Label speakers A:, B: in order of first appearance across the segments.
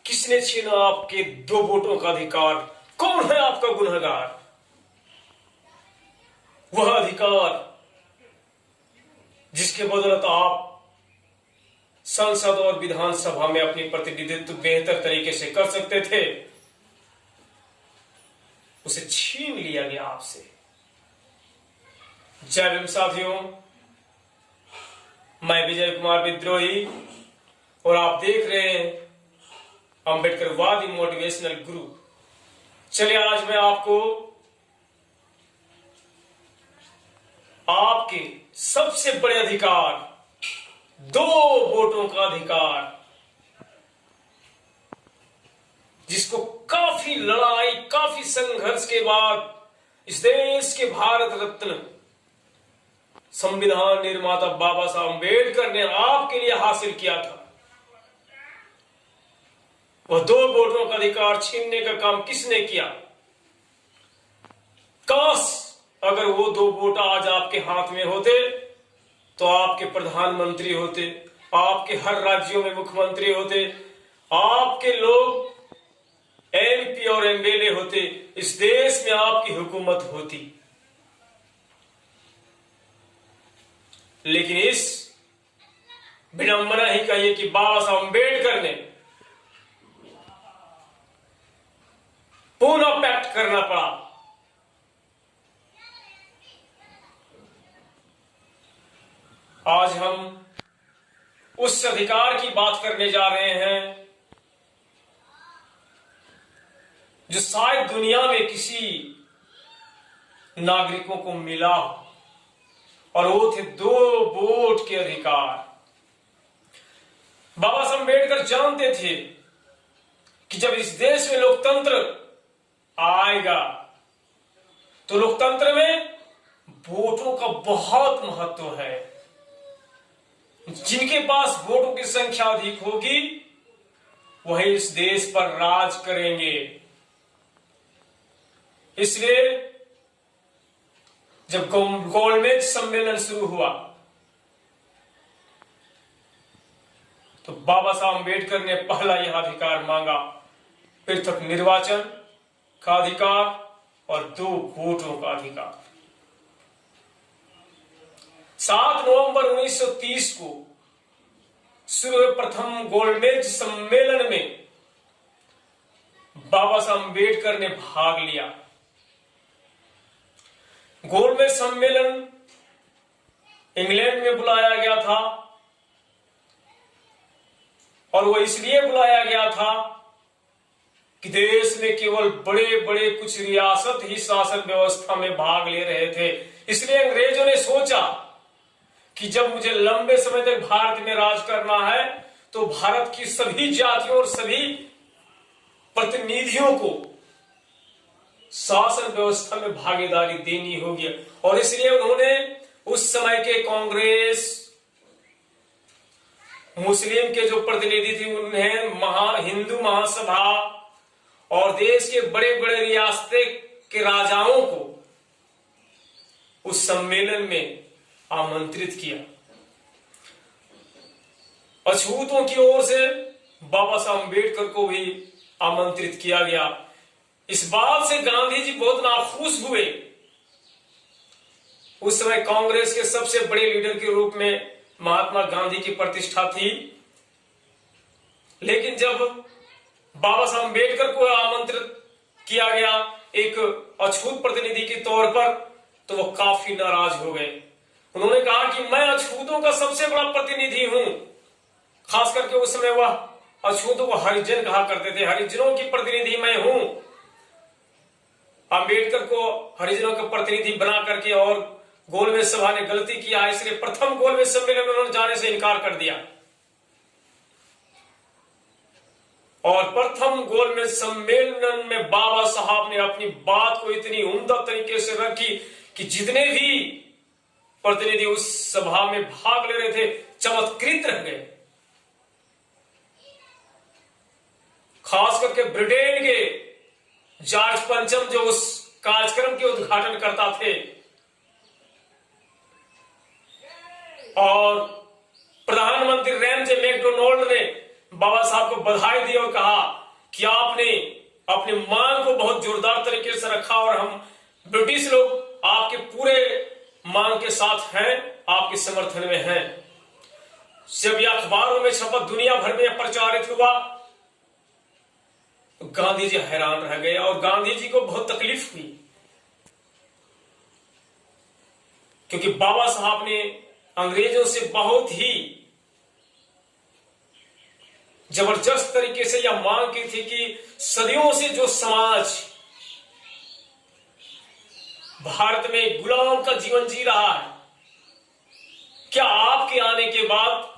A: किसने छीना आपके 2 वोटों का अधिकार? कौन है आपका गुनहगार? वह अधिकार जिसके बदौलत आप संसद और विधानसभा में अपनी प्रतिनिधित्व बेहतर तरीके से कर सकते थे, उसे छीन लिया गया आपसे। जय भीम साथियों, मैं विजय कुमार विद्रोही और आप देख रहे हैं अंबेडकरवादी मोटिवेशनल गुरु। चलिए आज मैं आपको आपके सबसे बड़े अधिकार 2 वोटों का अधिकार, जिसको काफी लड़ाई, काफी संघर्ष के बाद इस देश के भारत रत्न संविधान निर्माता बाबा साहब अम्बेडकर ने आपके लिए हासिल किया था। वह 2 वोटों का अधिकार छीनने का काम किसने किया? काश अगर वो 2 वोट आज आपके हाथ में होते तो आपके प्रधानमंत्री होते, आपके हर राज्यों में मुख्यमंत्री होते, आपके लोग एमपी और एमएलए होते, इस देश में आपकी हुकूमत होती। लेकिन इस विडंबना ही कहिए कि बाबा साहब अम्बेडकर ने पुनः पैक्ट करना पड़ा। आज हम उस अधिकार की बात करने जा रहे हैं जो शायद दुनिया में किसी नागरिकों को मिला, और वो थे 2 वोट के अधिकार। बाबा साहब अम्बेडकर जानते थे कि जब इस देश में लोकतंत्र आएगा तो लोकतंत्र में वोटों का बहुत महत्व है। जिनके पास वोटों की संख्या अधिक होगी वही इस देश पर राज करेंगे। इसलिए जब गोलमेज सम्मेलन शुरू हुआ तो बाबा साहब अम्बेडकर ने पहला यह अधिकार मांगा, पृथक निर्वाचन का अधिकार और 2 वोटों का अधिकार। 7 नवंबर 1930 को शुरू हुए प्रथम गोलमेज सम्मेलन में बाबा साहब अम्बेडकर ने भाग लिया। गोलमेज सम्मेलन इंग्लैंड में बुलाया गया था, और वो इसलिए बुलाया गया था कि देश में केवल बड़े बड़े कुछ रियासत ही शासन व्यवस्था में भाग ले रहे थे। इसलिए अंग्रेजों ने सोचा कि जब मुझे लंबे समय तक भारत में राज करना है तो भारत की सभी जातियों और सभी प्रतिनिधियों को शासन व्यवस्था में भागीदारी देनी होगी। और इसलिए उन्होंने उस समय के कांग्रेस, मुस्लिम के जो प्रतिनिधि थे उन्हें हिंदू महासभा और देश के बड़े बड़े रियासतें के राजाओं को उस सम्मेलन में आमंत्रित किया। अछूतों की ओर से बाबा साहब अम्बेडकर को भी आमंत्रित किया गया। इस बात से गांधी जी बहुत नाखुश हुए। उस समय कांग्रेस के सबसे बड़े लीडर के रूप में महात्मा गांधी की प्रतिष्ठा थी, लेकिन जब बाबा साहब अम्बेडकर को आमंत्रित किया गया एक अछूत प्रतिनिधि के तौर पर, तो वो काफी नाराज हो गए। उन्होंने कहा कि मैं अछूतों का सबसे बड़ा प्रतिनिधि हूं। खास करके उस समय वह अछूतों को हरिजन कहा करते थे, हरिजनों की प्रतिनिधि मैं हूं। अम्बेडकर को हरिजनों का प्रतिनिधि बना करके और गोलमेज सभा ने गलती किया, इसलिए प्रथम गोलमेज सम्मेलन में उन्होंने जाने से इनकार कर दिया। और प्रथम गोलमेज सम्मेलन में बाबा साहब ने अपनी बात को इतनी उम्दा तरीके से रखी कि जितने भी प्रतिनिधि उस सभा में भाग ले रहे थे चमत्कृत रह गए। खास करके ब्रिटेन के जॉर्ज पंचम जो उस कार्यक्रम के उद्घाटन करता थे, और प्रधानमंत्री रैमजे मैकडोनाल्ड ने बाबा साहब को बधाई दी और कहा कि आपने अपनी मांग को बहुत जोरदार तरीके से रखा और हम ब्रिटिश लोग आपके पूरे मांग के साथ हैं, आपके समर्थन में हैं। जब यह अखबारों में छपा, दुनिया भर में प्रचारित हुआ, तो गांधी जी हैरान रह गए और गांधी जी को बहुत तकलीफ हुई, क्योंकि बाबा साहब ने अंग्रेजों से बहुत ही जबरदस्त तरीके से यह मांग की थी कि सदियों से जो समाज भारत में गुलाम का जीवन जी रहा है, क्या आपके आने के बाद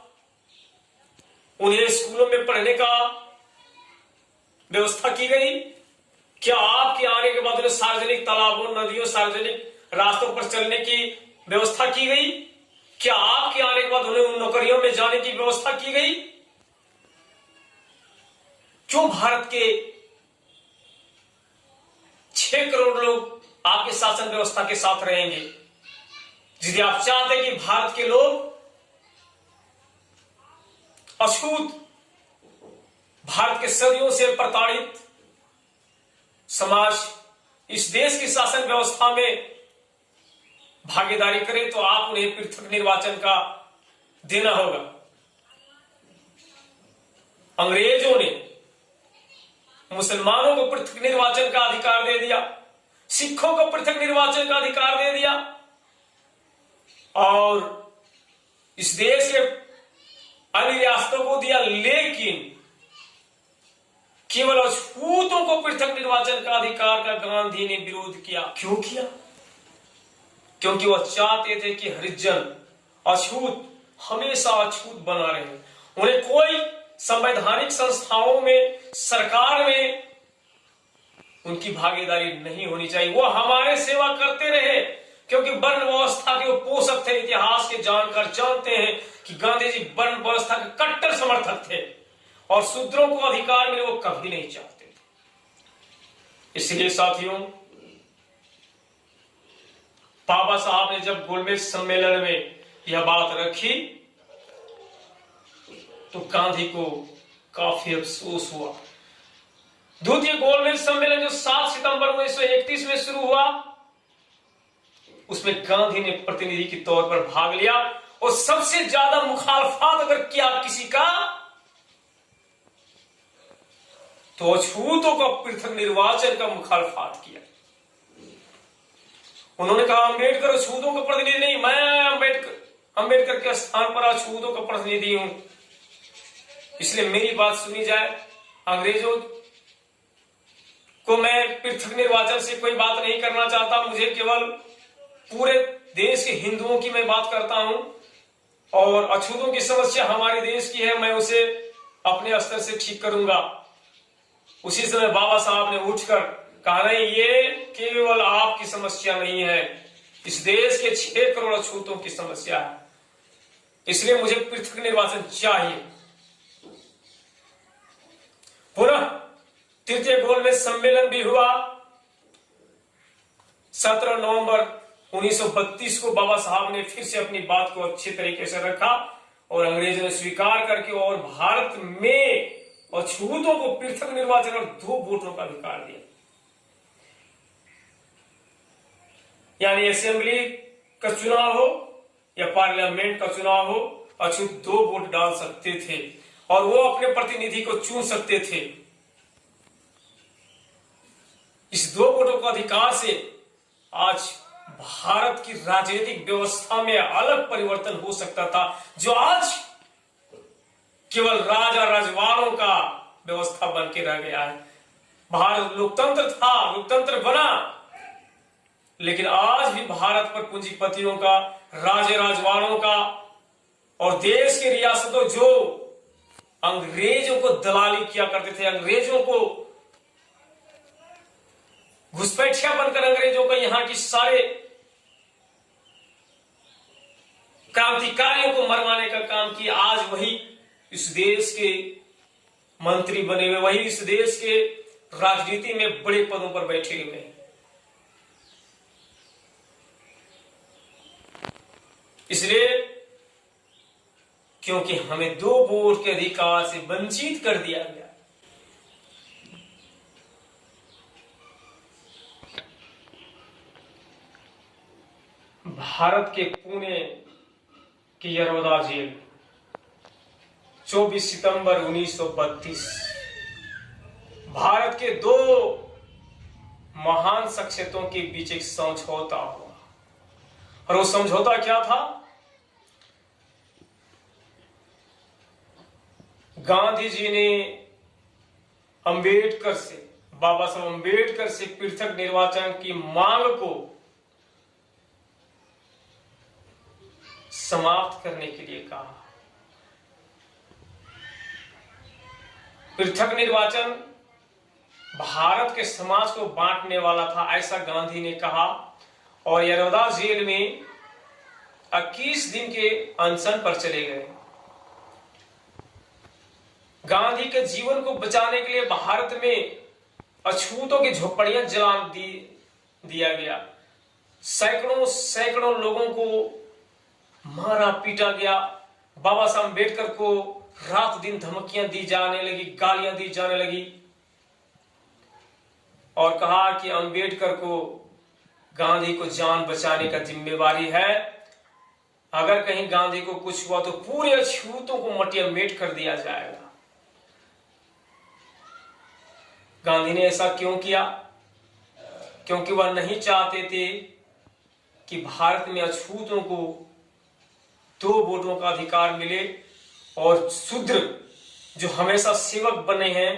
A: उन्हें स्कूलों में पढ़ने का व्यवस्था की गई? क्या आपके आने के बाद उन्हें सार्वजनिक तालाबों, नदियों, सार्वजनिक रास्तों पर चलने की व्यवस्था की गई? क्या आपके आने के बाद उन्हें उन नौकरियों में जाने की व्यवस्था की गई? क्यों भारत के 6 करोड़ लोग आपके शासन व्यवस्था के साथ रहेंगे? यदि आप चाहते कि भारत के लोग अछूत, भारत के सदियों से प्रताड़ित समाज इस देश की शासन व्यवस्था में भागीदारी करे, तो आप उन्हें पृथक निर्वाचन का देना होगा। अंग्रेजों ने मुसलमानों को पृथक निर्वाचन का अधिकार दे दिया, सिखों को पृथक निर्वाचन का अधिकार दे दिया, और इस देश के अन्य रियासतों को दिया, लेकिन केवल अछूतों को पृथक निर्वाचन का अधिकार का गांधी ने विरोध किया। क्यों किया? क्योंकि वह चाहते थे कि हरिजन, अछूत हमेशा अछूत बना रहे, उन्हें कोई संवैधानिक संस्थाओं में, सरकार में उनकी भागीदारी नहीं होनी चाहिए। वो हमारे सेवा करते रहे, क्योंकि वर्ण व्यवस्था के वो पोषक थे। इतिहास के जानकार जानते हैं कि गांधी जी वर्ण व्यवस्था के कट्टर समर्थक थे और शूद्रों को अधिकार मिले वो कभी नहीं चाहते थे। इसलिए साथियों, बाबा साहब ने जब गोलमेज सम्मेलन में यह बात रखी तो गांधी को काफी अफसोस हुआ। द्वितीय गोलमेज सम्मेलन जो 7 सितंबर 1931 में शुरू हुआ, उसमें गांधी ने प्रतिनिधि के तौर पर भाग लिया और सबसे ज्यादा मुखालफत अगर किया किसी का, तो अछूतों का पृथक निर्वाचन का मुखालफत किया। उन्होंने कहा अम्बेडकर अछूतों का प्रतिनिधि नहीं, मैं अम्बेडकर के स्थान पर अछूतों का प्रतिनिधि हूं, इसलिए मेरी बात सुनी जाए। अंग्रेजों को मैं पृथक निर्वाचन से कोई बात नहीं करना चाहता, मुझे केवल पूरे देश के हिंदुओं की मैं बात करता हूं, और अछूतों की समस्या हमारे देश की है, मैं उसे अपने स्तर से ठीक करूंगा। उसी समय बाबा साहब ने उठकर कहा नहीं, ये केवल आपकी समस्या नहीं है, इस देश के 6 करोड़ अछूतों की समस्या है, इसलिए मुझे पृथक निर्वाचन चाहिए। पुनः तृतीय गोलमेज सम्मेलन भी हुआ। 17 नवंबर 1932 को बाबा साहब ने फिर से अपनी बात को अच्छे तरीके से रखा और अंग्रेजों ने स्वीकार करके और भारत में अछूतों को पृथक निर्वाचन और 2 वोटों का अधिकार दिया। यानी असेंबली का चुनाव हो या पार्लियामेंट का चुनाव हो, अछूत 2 वोट डाल सकते थे और वो अपने प्रतिनिधि को चुन सकते थे। इस 2 वोटों का अधिकार से आज भारत की राजनीतिक व्यवस्था में अलग परिवर्तन हो सकता था, जो आज केवल राजा रजवाड़ों का व्यवस्था बन के रह गया है। भारत लोकतंत्र था, लोकतंत्र बना, लेकिन आज भी भारत पर पूंजीपतियों का, राजे राजवाड़ों का और देश के रियासतों जो अंग्रेजों को दलाली किया करते थे, अंग्रेजों को घुसपैठिया बनकर अंग्रेजों का यहाँ की सारे क्रांतिकारियों को मरवाने का काम किया, आज वही इस देश के मंत्री बने हुए, वही इस देश के राजनीति में बड़े पदों पर बैठे हुए हैं। इसलिए क्योंकि हमें 2 वोट के अधिकार से वंचित कर दिया गया। भारत के पुणे की यरवदा जेल 24 सितंबर 1932 भारत के 2 महान शख्सियतों के बीच एक समझौता हुआ। और वो समझौता क्या था? गांधी जी ने अंबेडकर से, बाबा साहब अंबेडकर से पृथक निर्वाचन की मांग को समाप्त करने के लिए कहा। पृथक निर्वाचन भारत के समाज को बांटने वाला था, ऐसा गांधी ने कहा। और यरवदा जेल में 21 दिन के अनशन पर चले गए। गांधी के जीवन को बचाने के लिए भारत में अछूतों की झोपड़ियां जला दिया गया। सैकड़ों लोगों को मारा पीटा गया। बाबा साहब अम्बेडकर को रात दिन धमकियां दी जाने लगी, गालियां दी जाने लगी और कहा कि अम्बेडकर को गांधी को जान बचाने का जिम्मेवारी है। अगर कहीं गांधी को कुछ हुआ तो पूरे अछूतों को मटियामेट कर दिया जाएगा। गांधी ने ऐसा क्यों किया? क्योंकि वह नहीं चाहते थे कि भारत में अछूतों को 2 वोटों का अधिकार मिले और शूद्र जो हमेशा सेवक बने हैं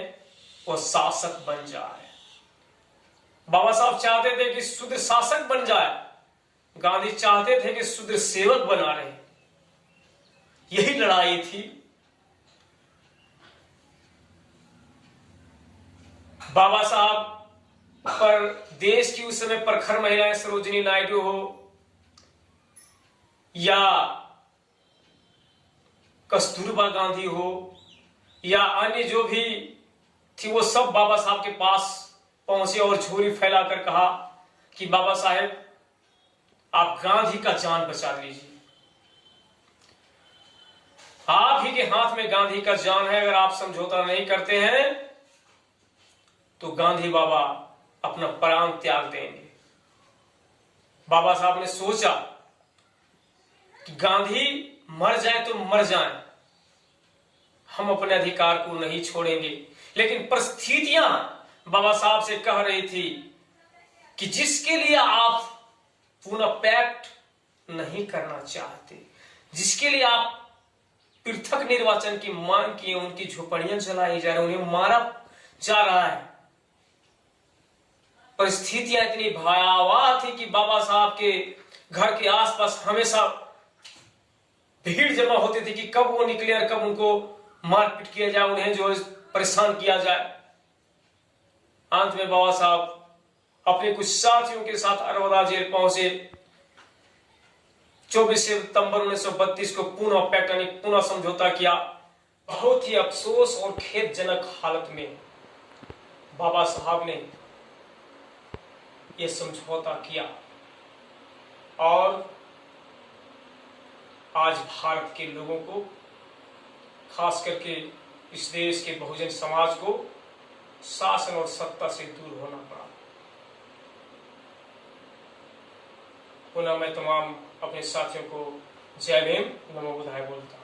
A: वह शासक बन जाए। बाबा साहब चाहते थे कि शूद्र शासक बन जाए, गांधी चाहते थे कि शूद्र सेवक बना रहे। यही लड़ाई थी। बाबा साहब पर देश की उस समय प्रखर महिलाएं सरोजिनी नायडू हो या कस्तूरबा गांधी हो या अन्य जो भी थी, वो सब बाबा साहब के पास पहुंचे और झोली फैलाकर कहा कि बाबा साहब आप गांधी का जान बचा लीजिए। आप ही के हाथ में गांधी का जान है। अगर आप समझौता नहीं करते हैं तो गांधी बाबा अपना प्राण त्याग देंगे। बाबा साहब ने सोचा कि गांधी मर जाए तो मर जाए, हम अपने अधिकार को नहीं छोड़ेंगे। लेकिन परिस्थितियां बाबा साहब से कह रही थी कि जिसके लिए आप पुनः पैक्ट नहीं करना चाहते, जिसके लिए आप पृथक निर्वाचन की मांग किए, उनकी झोपड़ियां जलाई जा रही, उन्हें मारा जा रहा है। परिस्थितियां इतनी भयावह थी कि बाबा साहब के घर के आसपास हमेशा भीड़ जमा होती थी कि कब वो निकले और कब उनको मारपीट किया जाए, उन्हें जो परेशान किया जाए। अंत में बाबा साहब अपने कुछ साथियों के साथ यरवदा जेल पहुंचे। 24 सितंबर 1932 को पुनः पैक्ट यानी पुनः समझौता किया। बहुत ही अफसोस और खेदजनक हालत में बाबा साहब ने यह समझौता किया और आज भारत के लोगों को, खास करके इस देश के बहुजन समाज को शासन और सत्ता से दूर होना पड़ा। पुनः मैं तमाम अपने साथियों को जय भीम, नमो बुद्धाय बोलता हूं।